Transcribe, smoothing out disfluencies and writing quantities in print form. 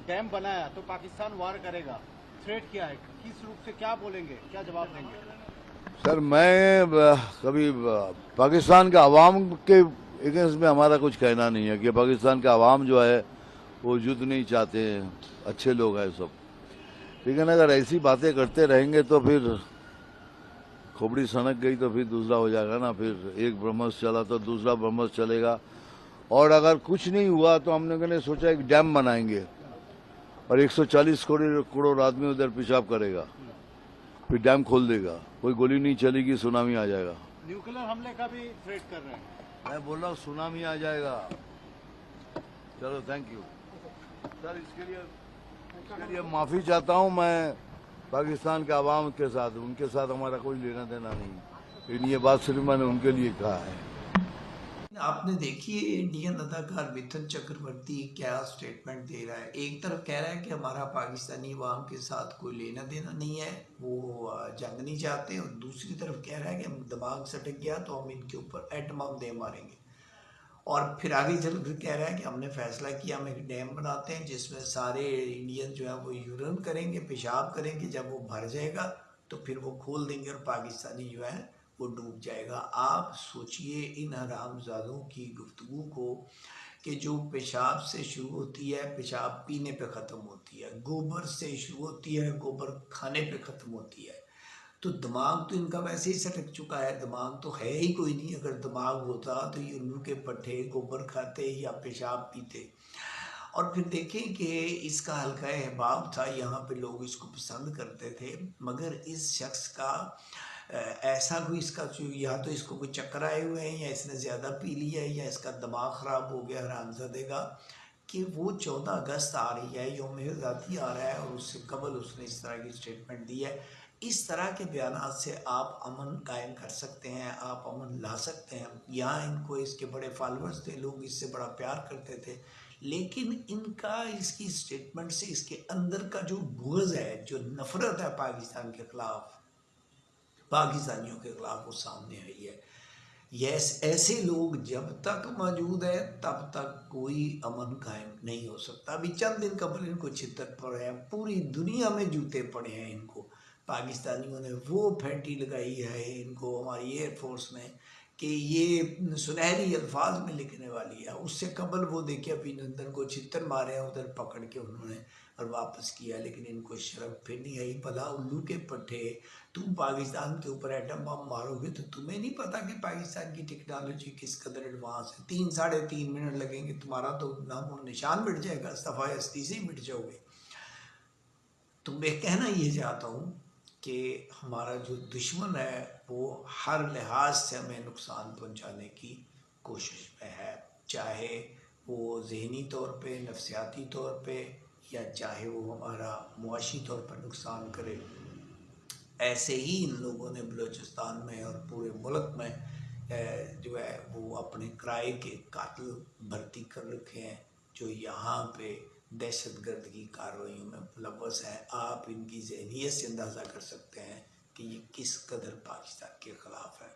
Dam बनाया तो पाकिस्तान वार करेगा, थ्रेट किया है, किस रूप से क्या बोलेंगे, क्या जवाब देंगे? सर मैं कभी पाकिस्तान के अवाम के अगेंस्ट में हमारा कुछ कहना नहीं है कि पाकिस्तान का अवाम जो है वो युद्ध नहीं चाहते हैं, अच्छे लोग हैं सब। लेकिन अगर ऐसी बातें करते रहेंगे तो फिर खोपड़ी सनक गई तो फिर दूसरा हो जाएगा ना। फिर एक ब्रह्मस चला तो दूसरा ब्रह्मस चलेगा। और अगर कुछ नहीं हुआ तो हमने कहने सोचा एक डैम बनाएंगे और 140 करोड़ आदमी उधर पेशाब करेगा, फिर डैम खोल देगा, कोई गोली नहीं चलेगी, सुनामी आ जाएगा। न्यूक्लियर हमले का भी थ्रेट कर रहे हैं। मैं बोल रहा हूँ सुनामी आ जाएगा। चलो थैंक यू सर, इसके लिए माफ़ी चाहता हूँ मैं पाकिस्तान के अवाम के साथ। उनके साथ हमारा कोई लेना देना नहीं, लेकिन ये बात सिर्फ मैंने उनके लिए कहा है। आपने देखी है इंडियन अदाकार मिथुन चक्रवर्ती क्या स्टेटमेंट दे रहा है। एक तरफ कह रहा है कि हमारा पाकिस्तानी अवाम के साथ कोई लेना देना नहीं है, वो जंग नहीं चाहते, और दूसरी तरफ कह रहा है कि हम दिमाग सटक गया तो हम इनके ऊपर एटम बम दे मारेंगे। और फिर आगे चल फिर कह रहा है कि हमने फैसला किया हम एक डैम बनाते हैं जिसमें सारे इंडियन जो है वो यूरिन करेंगे, पेशाब करेंगे, जब वो भर जाएगा तो फिर वो खोल देंगे और पाकिस्तानी जो है वो डूब जाएगा। आप सोचिए इन हरामजादों की गुफ्तगू को कि जो पेशाब से शुरू होती है पेशाब पीने पे ख़त्म होती है, गोबर से शुरू होती है गोबर खाने पे ख़त्म होती है। तो दिमाग तो इनका वैसे ही सटक चुका है, दिमाग तो है ही कोई नहीं। अगर दिमाग होता तो ये उल्लू के पट्टे गोबर खाते या पेशाब पीते। और फिर देखें कि इसका हल्का अहबाब था, यहाँ पे लोग इसको पसंद करते थे, मगर इस शख्स का ऐसा कोई इसका जो या तो इसको कोई चक्कर आए हुए हैं या इसने ज़्यादा पी लिया है या इसका दिमाग ख़राब हो गया हरामज़ादे का, कि वो 14 अगस्त आ रही है, यौम आज़ादी आ रहा है और उससे कबल उसने इस तरह की स्टेटमेंट दी है। इस तरह के बयानात से आप अमन कायम कर सकते हैं, आप अमन ला सकते हैं। यहाँ इनको इसके बड़े फॉलोअर्स थे, लोग इससे बड़ा प्यार करते थे, लेकिन इनका इसकी स्टेटमेंट से इसके अंदर का जो बुग़्ज़ है, जो नफ़रत है पाकिस्तान के ख़िलाफ़, पाकिस्तानियों के ख़िलाफ़, वो सामने आई है। यस, ऐसे लोग जब तक मौजूद है तब तक कोई अमन कायम नहीं हो सकता। अभी चंद दिन कबल इनको छितर पड़े हैं, पूरी दुनिया में जूते पड़े हैं इनको। पाकिस्तानियों ने वो फैंटी लगाई है इनको हमारी एयरफोर्स में कि ये सुनहरी अल्फाज में लिखने वाली है। उससे कबल वो देखिए अभिनंदन को छितर मारे हैं उधर पकड़ के उन्होंने और वापस किया, लेकिन इनको शर्म फिर नहीं आई। भला उल्लू के पट्टे, तुम पाकिस्तान के ऊपर एटम बम मारोगे तो तुम्हें नहीं पता कि पाकिस्तान की टेक्नोलॉजी किस कदर एडवांस है। 3 साढ़े 3 मिनट लगेंगे, तुम्हारा तो नाम और निशान मिट जाएगा, सफ़ाई हस्ती से ही मिट जाओगे। तो मैं कहना ये चाहता हूँ कि हमारा जो दुश्मन है वो हर लिहाज से हमें नुकसान पहुँचाने की कोशिश में है, चाहे वो ज़हनी तौर पे, नफसियाती तौर पे, या चाहे वो हमारा मुआशी तौर पर नुकसान करे। ऐसे ही इन लोगों ने बलूचिस्तान में और पूरे मुल्क में जो है वो अपने किराए के कातिल भर्ती कर रखे हैं, जो यहाँ पे दहशतगर्द की कार्रवाइयों में मुलव्वस हैं। आप इनकी ज़हनियत से अंदाज़ा कर सकते हैं कि ये किस कदर पाकिस्तान के ख़िलाफ़ है।